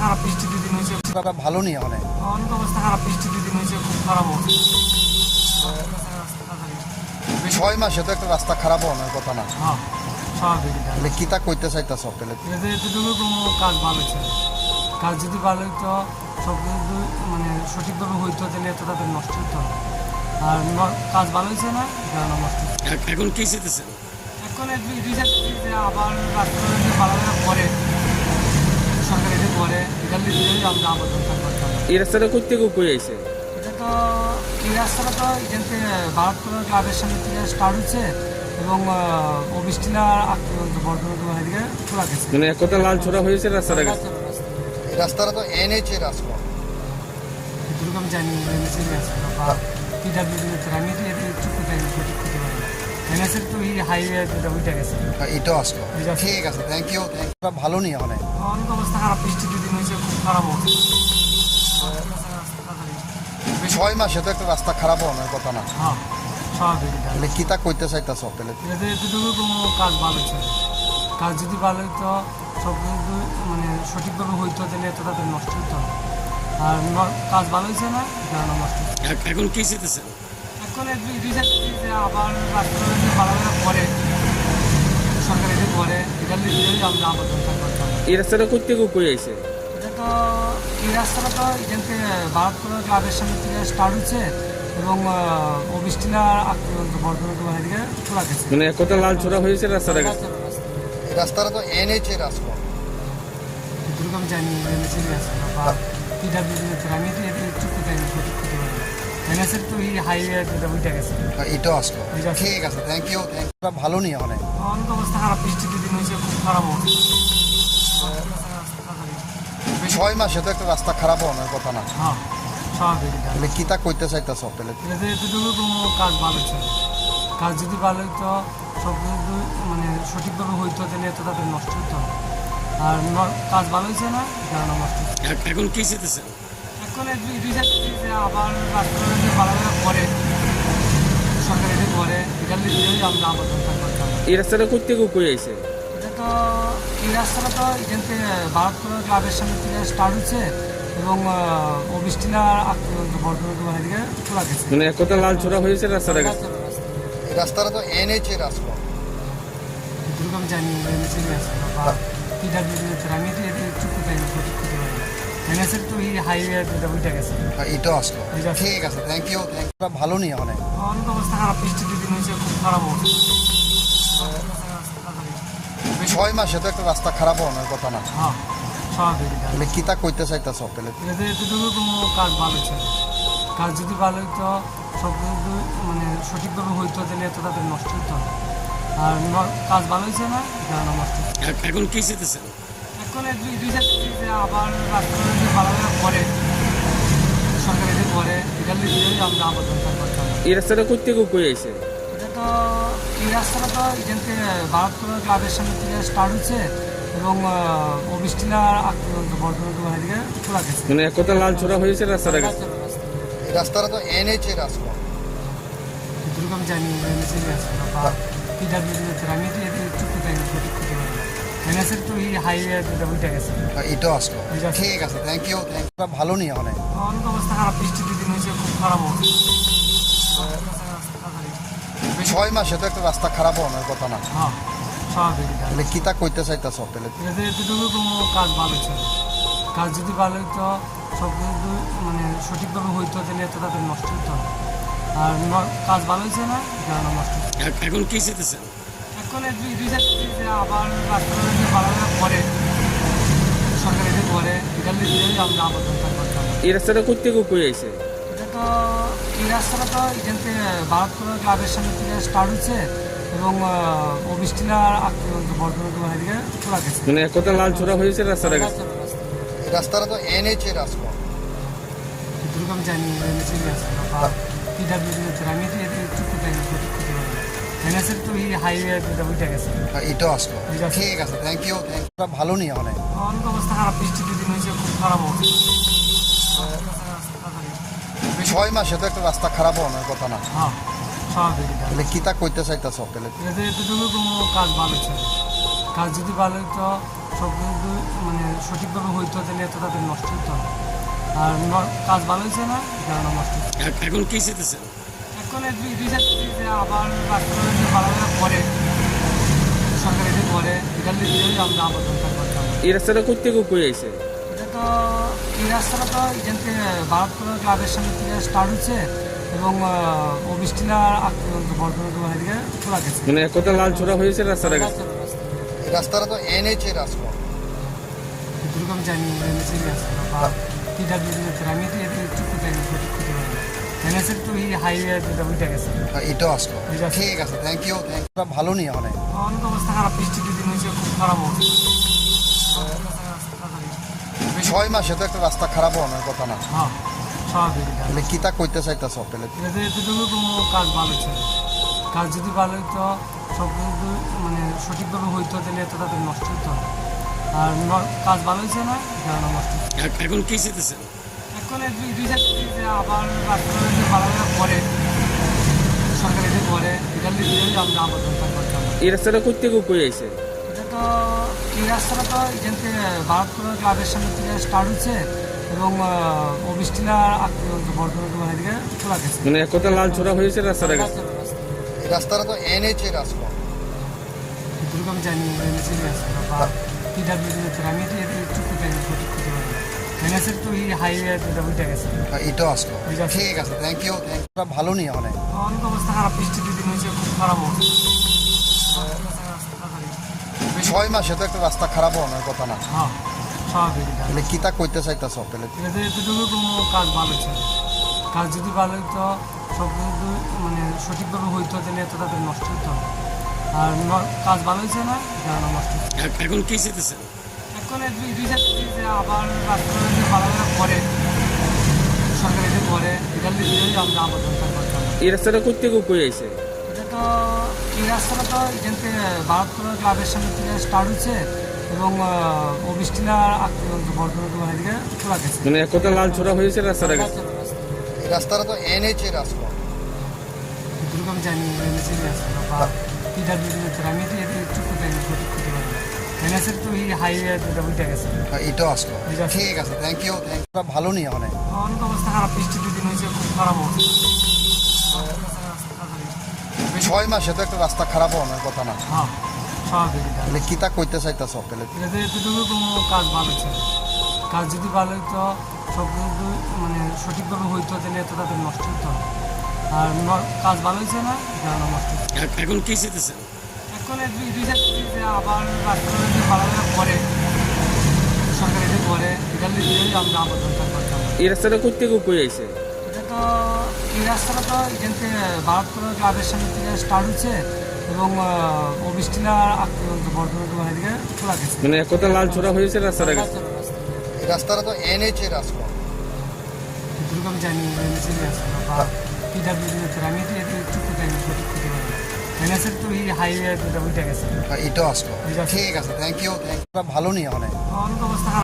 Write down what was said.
খারাপ, বৃষ্টি দুদিন হয়েছে, ভালো নেই অনেক অনেক অবস্থা খারাপ, বৃষ্টি দুদিন হয়েছে, খুব খারাপ অবস্থা। 6 মাসে তো একটা রাস্তা খারাপ হওয়ার কথা না। হ্যাঁ, স্বাভাবিক। তাহলে কিতা কইতে চাইতাছ তাহলে? এতটুকু কোনো কাজ ভালো হচ্ছে না। কাজ যদি ভালো হইতো, সব কিছু মানে সঠিকভাবে হইতো, তাহলে এত তাদের নষ্ট হতো না। আর কাজ ভালো হয়েছে না, কারণ নষ্ট হচ্ছে। এখন কি চেতেছেন? এখন আবার রাস্তাটা ভালো করে সরকার এটা করে, এখান থেকে আমরা আবেদন করতে হবে। এই রাস্তাটা করতে কই আইছে? এটা তো এই রাস্তাটা তো এখান থেকে ভারতপুর ক্লাবের সামনে থেকে স্টার্ট হচ্ছে এবং অবিষ্টিলার বর্ধমান এদিকে খোলা গেছে। মানে এক কথা লাল ছোড়া হয়েছে রাস্তাটা গেছে। এই রাস্তাটা তো এনএইচ এর রাস্তা। এটুকু আমি জানি বা পিডাব্লিউডি আমি তো এটি চুক্তি সঠিক করতে পারি না। এনএসের তো এই হাইওয়ে ওইটা গেছে। এটাও আসলো। ঠিক আছে, থ্যাংক ইউ। ভালো নেই অনেক অনেক অবস্থা খারাপ, বৃষ্টি দুদিন হয়েছে, খুব খারাপ অবস্থা। 6 মাসে তো একটা রাস্তা খারাপ হওয়ার কথা না। হ্যাঁ, স্বাভাবিক। তাহলে কিতা কইতে চাইতাছ তাহলে? এতটুকু কোনো কাজ ভালো হচ্ছে না। কাজ যদি ভালো হইতো, সব কিছু মানে সঠিকভাবে হইতো, তাহলে এত তাদের নষ্ট হতো না। আর কাজ ভালো হয়েছে না, কারণ নষ্ট হচ্ছে। এখন কি চেতেছেন? এখন আবার রাস্তাটা ভালো করে সরকার এটা করে, এখান থেকে আমরা আবেদন করতে হবে। এই রাস্তাটা করতে কই আইছে? এটা তো এই রাস্তাটা তো এখান থেকে ভারতপুর ক্লাবের সামনে থেকে স্টার্ট হচ্ছে এবং অবিষ্টিলার বর্ধমান এদিকে খোলা গেছে। মানে এক কথা লাল ছোড়া হয়েছে রাস্তাটা গেছে। এই রাস্তাটা তো এনএইচ এর রাস্তা। এটুকু আমি জানি বা পিডাব্লিউডি আমি তো এটি চুক্তি সঠিক করতে পারি না। এনএসের তো এই হাইওয়ে ওইটা গেছে। এটাও আসলো। ঠিক আছে, থ্যাংক ইউ। ভালো নেই অনেক অনেক অবস্থা খারাপ, বৃষ্টি দুদিন হয়েছে, খুব খারাপ অবস্থা। 6 মাসে তো একটা রাস্তা খারাপ হওয়ার কথা না। হ্যাঁ, স্বাভাবিক। তাহলে কিতা কইতে চাইতাছ তাহলে? এতটুকু কোনো কাজ ভালো হচ্ছে না। কাজ যদি ভালো হইতো, সব কিছু মানে সঠিকভাবে হইতো, তাহলে এত তাদের নষ্ট হতো না। আর কাজ ভালো হয়েছে না, কারণ নষ্ট হচ্ছে। এখন কি চেতেছেন? এখন আবার রাস্তাটা ভালো করে সরকার এটা করে, এখান থেকে আমরা আবেদন করতে হবে। এই রাস্তাটা করতে কই আইছে? এটা তো এই রাস্তাটা তো এখান থেকে ভারতপুর ক্লাবের সামনে থেকে স্টার্ট হচ্ছে এবং অবিষ্টিলার বর্ধমান এদিকে খোলা গেছে। মানে এক কথা লাল ছোড়া হয়েছে রাস্তাটা গেছে। এই রাস্তাটা তো এনএইচ এর রাস্তা। এটুকু আমি জানি বা পিডাব্লিউডি আমি তো এটি চুক্তি সঠিক করতে পারি না। এনএসের তো এই হাইওয়ে ওইটা গেছে। এটাও আসলো। ঠিক আছে, থ্যাংক ইউ। ভালো নেই অনেক অনেক অবস্থা খারাপ, বৃষ্টি দুদিন হয়েছে, খুব খারাপ অবস্থা। 6 মাসে তো একটা রাস্তা খারাপ হওয়ার কথা না। হ্যাঁ, স্বাভাবিক। তাহলে কিতা কইতে চাইতাছ তাহলে? এতটুকু কোনো কাজ ভালো হচ্ছে না। কাজ যদি ভালো হইতো, সব কিছু মানে সঠিকভাবে হইতো, তাহলে এত তাদের নষ্ট হতো না। আর কাজ ভালো হয়েছে না, কারণ নষ্ট হচ্ছে। এখন কি চেতেছেন? এখন আবার রাস্তাটা ভালো করে সরকার এটা করে, এখান থেকে আমরা আবেদন করতে হবে। এই রাস্তাটা করতে কই আইছে? এটা তো এই রাস্তাটা তো এখান থেকে ভারতপুর ক্লাবের সামনে থেকে স্টার্ট হচ্ছে এবং অবিষ্টিলার বর্ধমান এদিকে খোলা গেছে। মানে এক কথা লাল ছোড়া হয়েছে রাস্তাটা গেছে। এই রাস্তাটা তো এনএইচ এর রাস্তা। এটুকু আমি জানি বা পিডাব্লিউডি আমি তো এটি চুক্তি সঠিক করতে পারি না। এনএসের তো এই হাইওয়ে ওইটা গেছে। এটাও আসলো। ঠিক আছে, থ্যাংক ইউ। ভালো নেই অনেক অনেক অবস্থা খারাপ, বৃষ্টি দুদিন হয়েছে, খুব খারাপ অবস্থা। 6 মাসে তো একটা রাস্তা খারাপ হওয়ার কথা না। হ্যাঁ, স্বাভাবিক। তাহলে কিতা কইতে চাইতাছ তাহলে? এতটুকু কোনো কাজ ভালো হচ্ছে না। কাজ যদি ভালো হইতো, সব কিছু মানে সঠিকভাবে হইতো, তাহলে এত তাদের নষ্ট হতো না। আর কাজ ভালো হয়েছে না, কারণ নষ্ট হচ্ছে। এখন কি চেতেছেন? এখন আবার রাস্তাটা ভালো করে সরকার এটা করে, এখান থেকে আমরা আবেদন করতে হবে। এই রাস্তাটা করতে কই আইছে? এটা তো এই রাস্তাটা তো এখান থেকে ভারতপুর ক্লাবের সামনে থেকে স্টার্ট হচ্ছে এবং অবিষ্টিলার বর্ধমান এদিকে খোলা গেছে। মানে এক কথা লাল ছোড়া হয়েছে রাস্তাটা গেছে। এই রাস্তাটা তো এনএইচ এর রাস্তা। এটুকু আমি জানি বা পিডাব্লিউডি আমি তো এটি চুক্তি সঠিক করতে পারি না। এনএসের তো এই হাইওয়ে ওইটা গেছে। এটাও আসলো। ঠিক আছে, থ্যাংক ইউ। ভালো নেই অনেক অনেক অবস্থা খারাপ, বৃষ্টি দুদিন হয়েছে, খুব খারাপ অবস্থা। 6 মাসে তো একটা রাস্তা খারাপ হওয়ার কথা না। হ্যাঁ, স্বাভাবিক। তাহলে কিতা কইতে চাইতাছ তাহলে? এতটুকু কোনো কাজ ভালো হচ্ছে না। কাজ যদি ভালো হইতো, সব কিছু মানে সঠিকভাবে হইতো তাহলে এত তাদের নষ্ট হতো না। আর কাজ ভালো হয়েছে না, এই কারণে নষ্ট হচ্ছে। এখন কি চেতেছেন? এখন এই দুই চারটি যে আবার রাস্তাটা যে ভালোভাবে করে সরকার এটি করে, এটার লিখেই আমরা আবেদন করতাম। এই রাস্তাটা কই থেকে কই আইছে? এটা তো এই রাস্তাটা তো এখান থেকে ভারতপুর ক্লাবের সামনে থেকে স্টার্ট হচ্ছে এবং অবিষ্টিলা বর্ধমান দোকান দিকে খোলা গেছে। মানে এক কথা লাল ছোড়া হয়েছে রাস্তাটা গেছে। এই রাস্তাটা তো NH এর রাস্তা। এটুকু আমি জানি এনএসএর রাস্তা বা পিডাব্লিউডির আমি তো এর একটু জানি সঠিক করতে পারি না। এনএসএর তো এই হাইওয়ে যেটা ওইটা গেছে। এটাও আসলো। বুঝা গেছে। ঠিক আছে, থ্যাংক ইউ। ভালো নেই অনেক। অনেক অবস্থা খারাপ, বৃষ্টি দুদিন হয়েছে, খুব খারাপ অবস্থা। 6 মাসে তো একটা রাস্তা খারাপ হওয়ার কথা না। হ্যাঁ, স্বাভাবিক। তাহলে কি তা কইতে চাইতেছ তাহলে? এটাতে এতটুকু কোনো কাজ ভালো ছিল। কাজ যদি ভালো হইতো, সব কিছু মানে সঠিকভাবে হইতো তাহলে এত তাদের নষ্ট হতো না। আর কাজ ভালো হয়েছে না, এই কারণে নষ্ট হচ্ছে। এখন কি চেতেছেন? এখন এই দুই চারটি যে আবার রাস্তাটা যে ভালোভাবে করে সরকার এটি করে, এটার লিখেই আমরা আবেদন করতাম। এই রাস্তাটা কই থেকে কই আইছে? এটা তো এই রাস্তাটা তো এখান থেকে ভারতপুর ক্লাবের সামনে থেকে স্টার্ট হচ্ছে এবং অবিষ্টিলা বর্ধমান দোকান দিকে খোলা গেছে। মানে এক কথা লাল ছোড়া হয়েছে রাস্তাটা গেছে। এই রাস্তাটা তো NH এর রাস্তা। এটুকু আমি জানি এনএসএর রাস্তা বা পিডাব্লিউডির আমি তো এর একটু জানি সঠিক করতে পারি না। এনএসএর তো এই হাইওয়ে যেটা ওইটা গেছে। এটাও আসলো। বুঝা গেছে। ঠিক আছে, থ্যাংক ইউ। ভালো নেই অনেক। অনেক অবস্থা খারাপ, বৃষ্টি দুদিন হয়েছে, খুব খারাপ অবস্থা। 6 মাসে তো একটা রাস্তা খারাপ হওয়ার কথা না। হ্যাঁ, স্বাভাবিক। তাহলে কি তা কইতে চাইতেছ তাহলে? এটাতে এতটুকু কোনো কাজ ভালো ছিল। কাজ যদি ভালো হইতো, সব কিছু মানে সঠিকভাবে হইতো তাহলে এত তাদের নষ্ট হতো না। আর কাজ ভালো হয়েছে না, এই কারণে নষ্ট হচ্ছে। এখন কি চেতেছেন? এখন এই দুই চারটি যে আবার রাস্তাটা যে ভালোভাবে করে সরকার এটি করে, এটার লিখেই আমরা আবেদন করতাম। এই রাস্তাটা কই থেকে কই আইছে? এটা তো এই রাস্তাটা তো এখান থেকে ভারতপুর ক্লাবের সামনে থেকে স্টার্ট হচ্ছে এবং অবিষ্টিলা বর্ধমান দোকান দিকে খোলা গেছে। মানে এক কথা লাল ছোড়া হয়েছে রাস্তাটা গেছে। এই রাস্তাটা তো NH এর রাস্তা। এটুকু আমি জানি এনএসএর রাস্তা বা পিডাব্লিউডির আমি তো এর একটু জানি সঠিক করতে পারি না। এনএসএর তো এই হাইওয়ে যেটা ওইটা গেছে। এটাও আসলো। বুঝা গেছে। ঠিক আছে, থ্যাংক ইউ। ভালো নেই অনেক। অনেক অবস্থা খারাপ, বৃষ্টি দুদিন হয়েছে, খুব খারাপ অবস্থা। 6 মাসে তো একটা রাস্তা খারাপ হওয়ার কথা না। হ্যাঁ, স্বাভাবিক। তাহলে কি তা কইতে চাইতেছ তাহলে? এটাতে এতটুকু কোনো কাজ ভালো ছিল। কাজ যদি ভালো হইতো, সব কিছু মানে সঠিকভাবে হইতো তাহলে এত তাদের নষ্ট হতো না। আর কাজ ভালো হয়েছে না, এই কারণে নষ্ট হচ্ছে। এখন কি চেতেছেন? এখন এই দুই চারটি যে আবার রাস্তাটা যে ভালোভাবে করে সরকার এটি করে, এটার লিখেই আমরা আবেদন করতাম। এই রাস্তাটা কই থেকে কই আইছে? এটা তো এই রাস্তাটা তো এখান থেকে ভারতপুর ক্লাবের সামনে থেকে স্টার্ট হচ্ছে এবং অবিষ্টিলা বর্ধমান দোকান দিকে খোলা গেছে। মানে এক কথা লাল ছোড়া হয়েছে রাস্তাটা গেছে। এই রাস্তাটা তো NH এর রাস্তা। এটুকু আমি জানি এনএসএর রাস্তা বা পিডাব্লিউডির আমি তো এর একটু জানি সঠিক করতে পারি না। এনএসএর তো এই হাইওয়ে যেটা ওইটা গেছে। এটাও আসলো। বুঝা গেছে। ঠিক আছে, থ্যাংক ইউ। ভালো নেই অনেক। অনেক অবস্থা